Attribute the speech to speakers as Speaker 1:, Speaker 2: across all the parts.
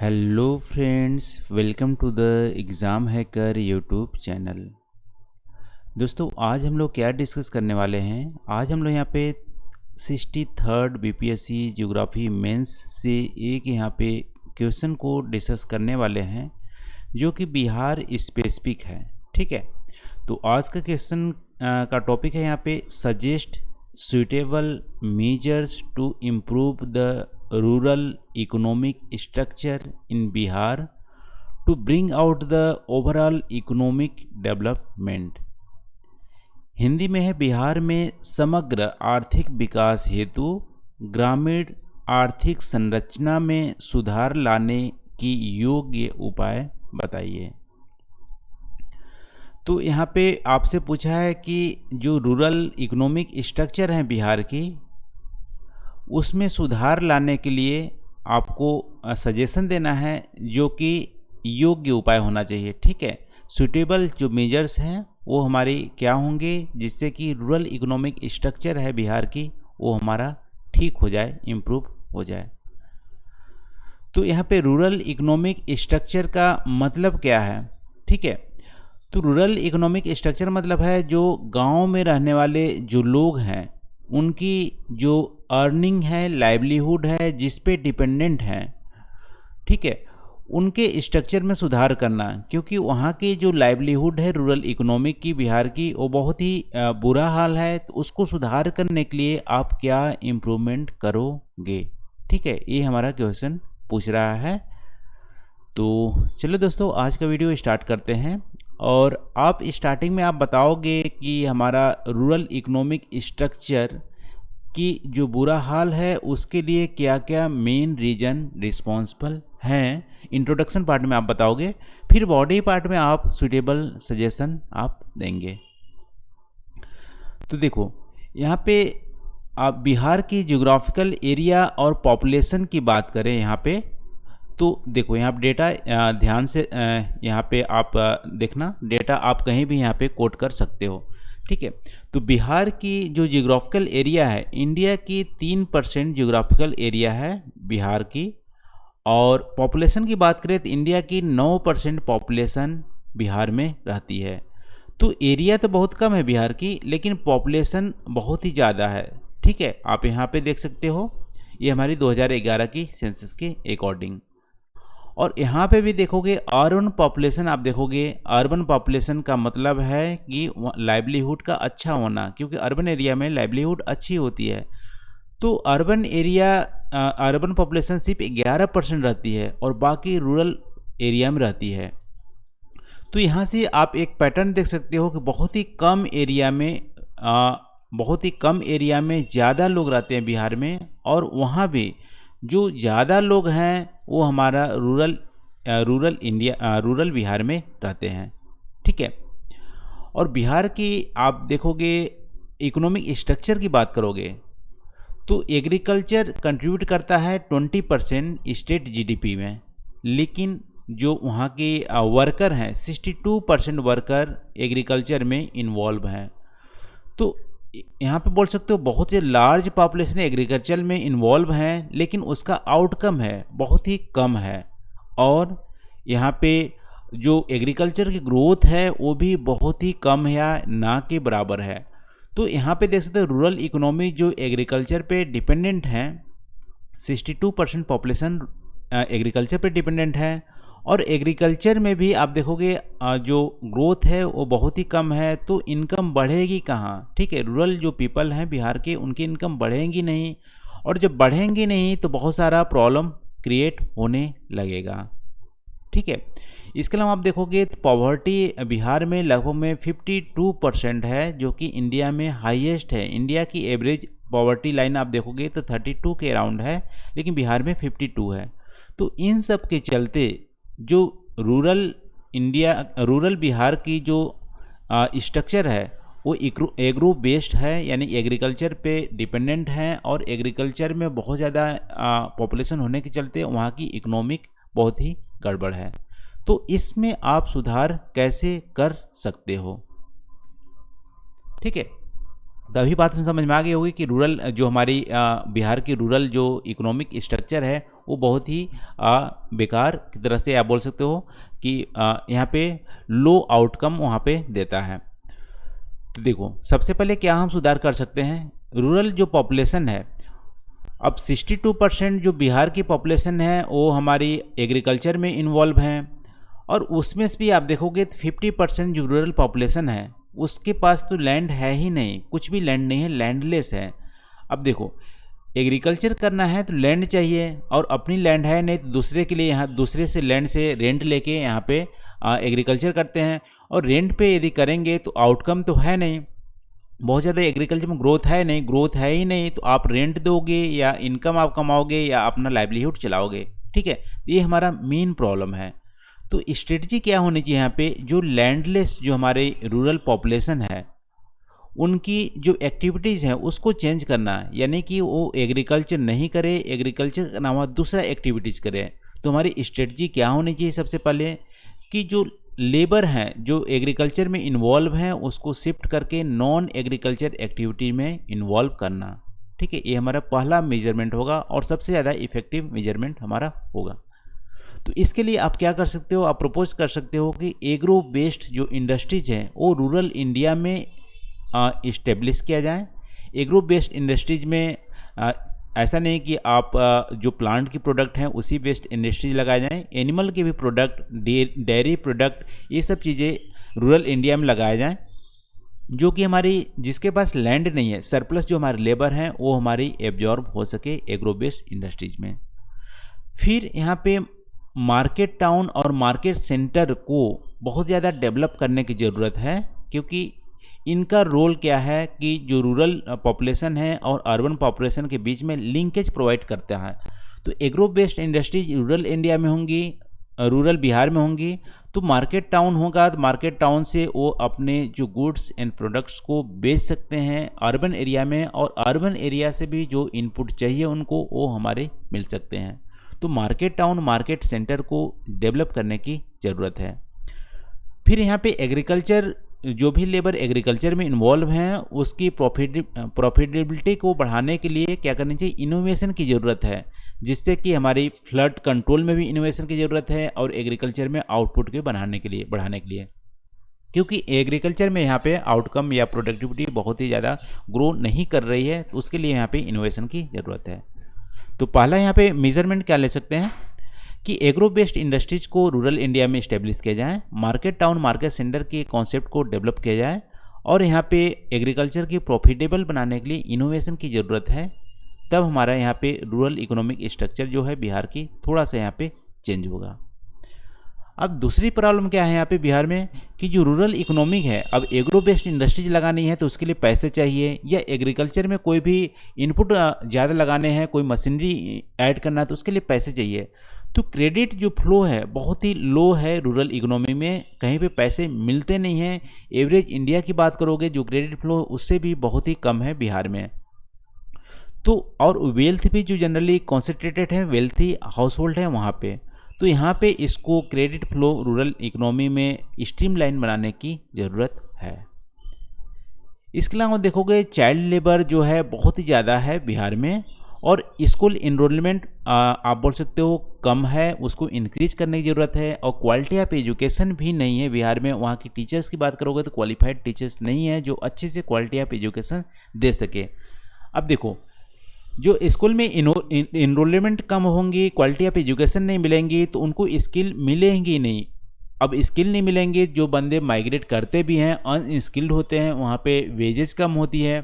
Speaker 1: Hello friends, welcome to the exam hacker YouTube channel. दोस्तों, आज हम लोग क्या डिस्कस करने वाले हैं। आज हम लोग यहाँ पे 63rd बीपीएससी ज्योग्राफी मेंस से एक यहाँ पे क्वेश्चन को डिस्कस करने वाले हैं जो कि बिहार स्पेसिफिक है। ठीक है, तो आज का क्वेश्चन का टॉपिक है यहाँ पे suggest suitable measures to improve the rural economic structure in Bihar to bring out the overall economic development। Hindi में है, बिहार में समग्र आर्थिक विकास हेतु ग्रामीण आर्थिक संरचना में सुधार लाने की योग्य उपाय बताइए। तो यहाँ पे आपसे पूछा है कि जो रूरल इकोनॉमिक स्ट्रक्चर है बिहार की, उसमें सुधार लाने के लिए आपको सजेशन देना है जो कि योग्य उपाय होना चाहिए। ठीक है, सूटेबल जो मेजर्स हैं वो हमारी क्या होंगे जिससे कि रूरल इकोनॉमिक स्ट्रक्चर है बिहार की वो हमारा ठीक हो जाए, इम्प्रूव हो जाए। तो यहाँ पे रूरल इकोनॉमिक स्ट्रक्चर का मतलब क्या है। ठीक है, तो रूरल इकोनॉमिक स्ट्रक्चर मतलब है जो गांव में रहने वाले जो लोग हैं उनकी जो अर्निंग है, लाइवलीहुड है, जिस पे डिपेंडेंट हैं, ठीक है, उनके स्ट्रक्चर में सुधार करना। क्योंकि वहाँ की जो लाइवलीहुड है रूरल इकोनॉमिक की बिहार की वो बहुत ही बुरा हाल है। तो उसको सुधार करने के लिए आप क्या इम्प्रूवमेंट करोगे। ठीक है, ये हमारा क्वेश्चन पूछ रहा है। तो चलो दोस्तों, आज का वीडियो स्टार्ट करते हैं। और आप स्टार्टिंग में आप बताओगे कि हमारा रूरल इकोनॉमिक स्ट्रक्चर की जो बुरा हाल है उसके लिए क्या क्या मेन रीजन रिस्पॉन्सिबल हैं। इंट्रोडक्शन पार्ट में आप बताओगे, फिर बॉडी पार्ट में आप सुटेबल सजेशन आप देंगे। तो देखो, यहाँ पे आप बिहार की ज्योग्राफिकल एरिया और पॉपुलेशन की बात करें यहाँ पे, तो देखो यहाँ पे डेटा ध्यान से यहाँ पे आप देखना, डेटा आप कहीं भी यहाँ पे कोट कर सकते हो। ठीक है, तो बिहार की जो जियोग्राफिकल एरिया है, इंडिया की 3% जियोग्राफिकल एरिया है बिहार की। और पॉपुलेशन की बात करें तो इंडिया की 9% पॉपुलेशन बिहार में रहती है। तो एरिया तो बहुत कम है बिहार की, लेकिन पॉपुलेशन बहुत ही ज़्यादा है। ठीक है, आप यहाँ पे देख सकते हो, ये हमारी 2011 की सेंसस के अकॉर्डिंग। और यहाँ पे भी देखोगे अर्बन पॉपुलेशन, आप देखोगे अर्बन पॉपुलेशन का मतलब है कि लाइवलीहुड का अच्छा होना, क्योंकि अर्बन एरिया में लाइवलीहुड अच्छी होती है। तो अर्बन एरिया अर्बन पॉपुलेशन सिर्फ 11% रहती है और बाकी रूरल एरिया में रहती है। तो यहाँ से आप एक पैटर्न देख सकते हो कि बहुत ही कम एरिया में ज़्यादा लोग रहते हैं बिहार में। और वहाँ भी जो ज़्यादा लोग हैं वो हमारा रूरल बिहार में रहते हैं। ठीक है, और बिहार की आप देखोगे इकोनॉमिक स्ट्रक्चर की बात करोगे तो एग्रीकल्चर कंट्रीब्यूट करता है 20% स्टेट जीडीपी में, लेकिन जो वहाँ के वर्कर हैं 62% वर्कर एग्रीकल्चर में इन्वॉल्व हैं। तो यहाँ पे बोल सकते हो बहुत ही लार्ज पॉपुलेशन एग्रीकल्चर में इन्वॉल्व हैं, लेकिन उसका आउटकम है बहुत ही कम है। और यहाँ पे जो एग्रीकल्चर की ग्रोथ है वो भी बहुत ही कम है या ना के बराबर है। तो यहाँ पे देख सकते हो रूरल इकोनॉमी जो एग्रीकल्चर पे डिपेंडेंट हैं, 62% पॉपुलेशन एग्रीकल्चर पे डिपेंडेंट है। और एग्रीकल्चर में भी आप देखोगे जो ग्रोथ है वो बहुत ही कम है। तो इनकम बढ़ेगी कहाँ। ठीक है, रूरल जो पीपल हैं बिहार के उनकी इनकम बढ़ेगी नहीं, और जब बढ़ेंगी नहीं तो बहुत सारा प्रॉब्लम क्रिएट होने लगेगा। ठीक है, इसके अलावा आप देखोगे तो पॉवर्टी बिहार में लगभग में 52% है, जो कि इंडिया में हाईएस्ट है। इंडिया की एवरेज पॉवर्टी लाइन आप देखोगे तो 32 के अराउंड है, लेकिन बिहार में 52 है। तो इन सब के चलते जो रूरल बिहार की जो स्ट्रक्चर है वो एग्रो बेस्ड है, यानी एग्रीकल्चर पे डिपेंडेंट है। और एग्रीकल्चर में बहुत ज़्यादा पॉपुलेशन होने के चलते वहाँ की इकोनॉमिक बहुत ही गड़बड़ है। तो इसमें आप सुधार कैसे कर सकते हो। ठीक है, तो अभी बात समझ में आ गई होगी कि रूरल जो हमारी बिहार की रूरल जो इकोनॉमिक स्ट्रक्चर है वो बहुत ही बेकार की तरह से आप बोल सकते हो कि यहाँ पे लो आउटकम वहाँ पे देता है। तो देखो, सबसे पहले क्या हम सुधार कर सकते हैं, रूरल जो पॉपुलेशन है, अब 62% जो बिहार की पॉपुलेशन है वो हमारी एग्रीकल्चर में इन्वॉल्व हैं, और उसमें से भी आप देखोगे तो 50% जो रूरल पॉपुलेशन है उसके पास तो लैंड है ही नहीं, कुछ भी लैंड नहीं है, लैंडलेस है। अब देखो, एग्रीकल्चर करना है तो लैंड चाहिए, और अपनी लैंड है नहीं तो दूसरे के लिए यहाँ दूसरे से लैंड से रेंट लेके यहाँ पे एग्रीकल्चर करते हैं, और रेंट पे यदि करेंगे तो आउटकम तो है नहीं, बहुत ज़्यादा एग्रीकल्चर में ग्रोथ है नहीं, ग्रोथ है ही नहीं, तो आप रेंट दोगे या इनकम आप कमाओगे या अपना लाइवलीहुड चलाओगे, ठीक है। ये हमारा मेन प्रॉब्लम है। तो स्ट्रेटजी क्या होनी चाहिए यहाँ पे, जो लैंडलेस जो हमारे रूरल पॉपुलेशन है उनकी जो एक्टिविटीज़ हैं उसको चेंज करना, यानी कि वो एग्रीकल्चर नहीं करे, एग्रीकल्चर के अलावा दूसरा एक्टिविटीज़ करे। तो हमारी स्ट्रेटजी क्या होनी चाहिए, सबसे पहले कि जो लेबर हैं जो एग्रीकल्चर में इन्वॉल्व हैं उसको शिफ्ट करके नॉन एग्रीकल्चर एक्टिविटी में इन्वॉल्व करना, ठीक है। ये हमारा पहला मेजरमेंट होगा और सबसे ज़्यादा इफेक्टिव मेजरमेंट हमारा होगा। तो इसके लिए आप क्या कर सकते हो, आप प्रपोज कर सकते हो कि एग्रो बेस्ड जो इंडस्ट्रीज हैं वो रूरल इंडिया में इस्टेब्लिश किया जाए। एग्रो बेस्ड इंडस्ट्रीज में ऐसा नहीं कि आप जो प्लांट की प्रोडक्ट हैं उसी बेस्ड इंडस्ट्रीज लगाए जाएं, एनिमल के भी प्रोडक्ट, डेयरी प्रोडक्ट, ये सब चीज़ें रूरल इंडिया में लगाए जाएं, जो कि हमारी जिसके पास लैंड नहीं है, सरप्लस जो हमारे लेबर हैं वो हमारी एब्जॉर्ब हो सके एग्रो बेस्ड इंडस्ट्रीज में। फिर यहाँ पे मार्केट टाउन और मार्केट सेंटर को बहुत ज़्यादा डेवलप करने की ज़रूरत है, क्योंकि इनका रोल क्या है कि जो रूरल पॉपुलेशन है और अर्बन पॉपुलेशन के बीच में लिंकेज प्रोवाइड करता है। तो agro based industries rural India में होंगी, रूरल बिहार में होंगी, तो मार्केट टाउन होगा, तो मार्केट टाउन से वो अपने जो गुड्स एंड प्रोडक्ट्स को बेच सकते हैं अर्बन एरिया में, और अर्बन एरिया से भी जो इनपुट चाहिए उनको वो हमारे मिल सकते हैं। तो मार्केट टाउन, मार्केट सेंटर को डेवलप करने की ज़रूरत है। फिर यहाँ पे एग्रीकल्चर, जो भी लेबर एग्रीकल्चर में इन्वॉल्व हैं उसकी प्रॉफिटेबिलिटी को बढ़ाने के लिए क्या करनी चाहिए, इनोवेशन की ज़रूरत है, जिससे कि हमारी फ्लड कंट्रोल में भी इनोवेशन की ज़रूरत है और एग्रीकल्चर में आउटपुट के बढ़ाने के लिए, क्योंकि एग्रीकल्चर में यहाँ पे आउटकम या प्रोडक्टिविटी बहुत ही ज़्यादा ग्रो नहीं कर रही है, तो उसके लिए यहाँ पे इनोवेशन की ज़रूरत है। तो पहला यहाँ पे मेजरमेंट क्या ले सकते हैं कि एग्रो बेस्ड इंडस्ट्रीज को रूरल इंडिया में इस्टेब्लिश किया जाए, मार्केट टाउन, मार्केट सेंटर के कॉन्सेप्ट को डेवलप किया जाए, और यहाँ पे एग्रीकल्चर की प्रॉफिटेबल बनाने के लिए इनोवेशन की ज़रूरत है। तब हमारा यहाँ पे रूरल इकोनॉमिक स्ट्रक्चर जो है बिहार की थोड़ा सा यहाँ पे चेंज होगा। अब दूसरी प्रॉब्लम क्या है यहाँ पे बिहार में कि जो रूरल इकोनॉमिक है, अब एग्रो बेस्ड इंडस्ट्रीज लगानी है तो उसके लिए पैसे चाहिए, या एग्रीकल्चर में कोई भी इनपुट ज़्यादा लगाने हैं, कोई मशीनरी ऐड करना है तो उसके लिए पैसे चाहिए। तो क्रेडिट जो फ्लो है बहुत ही लो है रूरल इकोनॉमी में, कहीं पे पैसे मिलते नहीं हैं। एवरेज इंडिया की बात करोगे जो क्रेडिट फ्लो उससे भी बहुत ही कम है बिहार में। तो और वेल्थ भी जो जनरली कॉन्सेंट्रेटेड है, वेल्थी हाउस होल्ड है वहाँ पे, तो यहाँ पे इसको क्रेडिट फ्लो रूरल इकोनॉमी में स्ट्रीमलाइन बनाने की ज़रूरत है। इसके अलावा देखोगे चाइल्ड लेबर जो है बहुत ही ज़्यादा है बिहार में, और स्कूल इनरोलमेंट आप बोल सकते हो कम है, उसको इंक्रीज करने की ज़रूरत है। और क्वालिटी ऑफ एजुकेशन भी नहीं है बिहार में, वहाँ की टीचर्स की बात करोगे तो क्वालिफाइड टीचर्स नहीं है जो अच्छे से क्वालिटी ऑफ एजुकेशन दे सके। अब देखो, जो स्कूल में इनरोलमेंट कम होंगी, क्वालिटी ऑफ एजुकेशन नहीं मिलेंगी, तो उनको स्किल मिलेंगी नहीं। अब स्किल नहीं मिलेंगे, जो बंदे माइग्रेट करते भी हैं अनस्किल्ड होते हैं, वहाँ पे वेजेस कम होती है,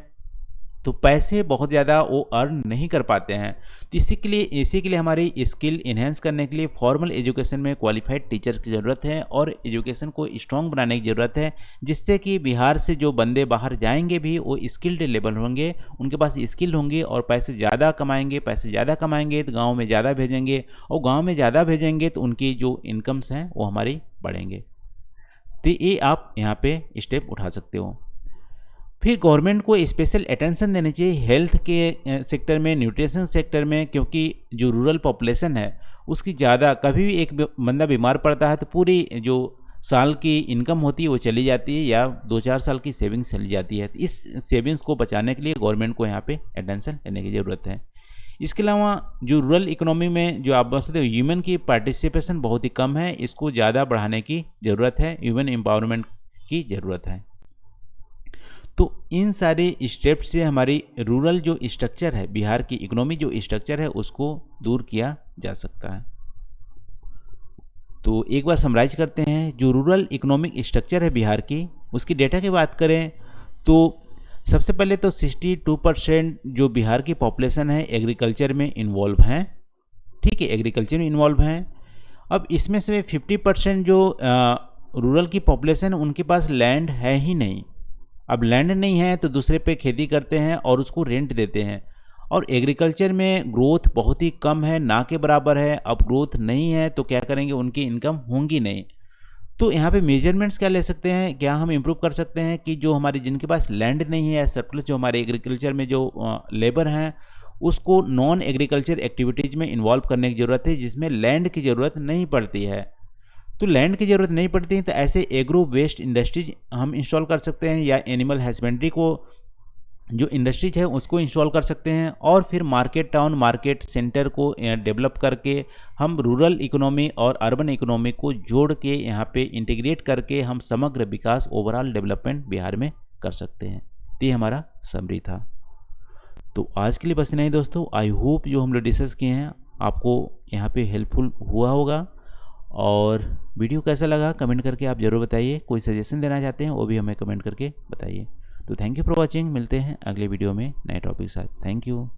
Speaker 1: तो पैसे बहुत ज़्यादा वो अर्न नहीं कर पाते हैं। तो इसी के लिए हमारी स्किल इन्हेंस करने के लिए फॉर्मल एजुकेशन में क्वालिफाइड टीचर्स की ज़रूरत है, और एजुकेशन को स्ट्रॉन्ग बनाने की ज़रूरत है, जिससे कि बिहार से जो बंदे बाहर जाएंगे भी वो स्किल्ड लेवल होंगे, उनके पास स्किल होंगे और पैसे ज़्यादा कमाएंगे तो गाँव में ज़्यादा भेजेंगे, और गाँव में ज़्यादा भेजेंगे तो उनकी जो इनकम्स हैं वो हमारी बढ़ेंगे। तो ये आप यहाँ पे स्टेप उठा सकते हो। फिर गवर्नमेंट को स्पेशल अटेंशन देनी चाहिए हेल्थ के सेक्टर में, न्यूट्रिशन सेक्टर में, क्योंकि जो रूरल पॉपुलेशन है उसकी ज़्यादा, कभी भी एक बंदा बीमार पड़ता है तो पूरी जो साल की इनकम होती है वो चली जाती है, या 2-4 साल की सेविंग्स चली जाती है। तो इस सेविंग्स को बचाने के लिए गवर्नमेंट को यहाँ पे अटेंशन लेने की ज़रूरत है। इसके अलावा जो रूरल इकोनॉमी में जो आप बता सकते हो ह्यूमन की पार्टिसिपेशन बहुत ही कम है, इसको ज़्यादा बढ़ाने की ज़रूरत है, ह्यूमन एम्पावरमेंट की ज़रूरत है। तो इन सारे स्टेप से हमारी रूरल जो स्ट्रक्चर है, बिहार की इकोनॉमी जो स्ट्रक्चर है, उसको दूर किया जा सकता है। तो एक बार समराइज करते हैं, जो रूरल इकोनॉमिक स्ट्रक्चर है बिहार की, उसकी डेटा की बात करें तो सबसे पहले तो 62% जो बिहार की पॉपुलेशन है एग्रीकल्चर में इन्वॉल्व हैं। ठीक है, एग्रीकल्चर में इन्वॉल्व हैं। अब इसमें से 50% जो रूरल की पॉपुलेशन है उनके पास लैंड है ही नहीं। अब लैंड नहीं है तो दूसरे पे खेती करते हैं और उसको रेंट देते हैं, और एग्रीकल्चर में ग्रोथ बहुत ही कम है, ना के बराबर है। अब ग्रोथ नहीं है तो क्या करेंगे, उनकी इनकम होंगी नहीं। तो यहाँ पे मेजरमेंट्स क्या ले सकते हैं, क्या हम इम्प्रूव कर सकते हैं कि जो हमारे जिनके पास लैंड नहीं है, सरप्लस जो हमारे एग्रीकल्चर में जो लेबर हैं उसको नॉन एग्रीकल्चर एक्टिविटीज़ में इन्वॉल्व करने की ज़रूरत है, जिसमें लैंड की ज़रूरत नहीं पड़ती है। तो लैंड की ज़रूरत नहीं पड़ती है तो ऐसे एग्रो वेस्ट इंडस्ट्रीज हम इंस्टॉल कर सकते हैं, या एनिमल हस्बेंड्री को जो इंडस्ट्रीज है उसको इंस्टॉल कर सकते हैं। और फिर मार्केट टाउन, मार्केट सेंटर को डेवलप करके हम रूरल इकोनॉमी और अर्बन इकोनॉमी को जोड़ के यहाँ पे इंटीग्रेट करके हम समग्र विकास, ओवरऑल डेवलपमेंट बिहार में कर सकते हैं। तो ये हमारा समरी था। तो आज के लिए बस नहीं दोस्तों, आई होप जो हम लोग डिस्कस किए हैं आपको यहाँ पे हेल्पफुल हुआ होगा। और वीडियो कैसा लगा कमेंट करके आप ज़रूर बताइए। कोई सजेशन देना चाहते हैं वो भी हमें कमेंट करके बताइए। तो थैंक यू फॉर वॉचिंग, मिलते हैं अगले वीडियो में नए टॉपिक के साथ। Thank you.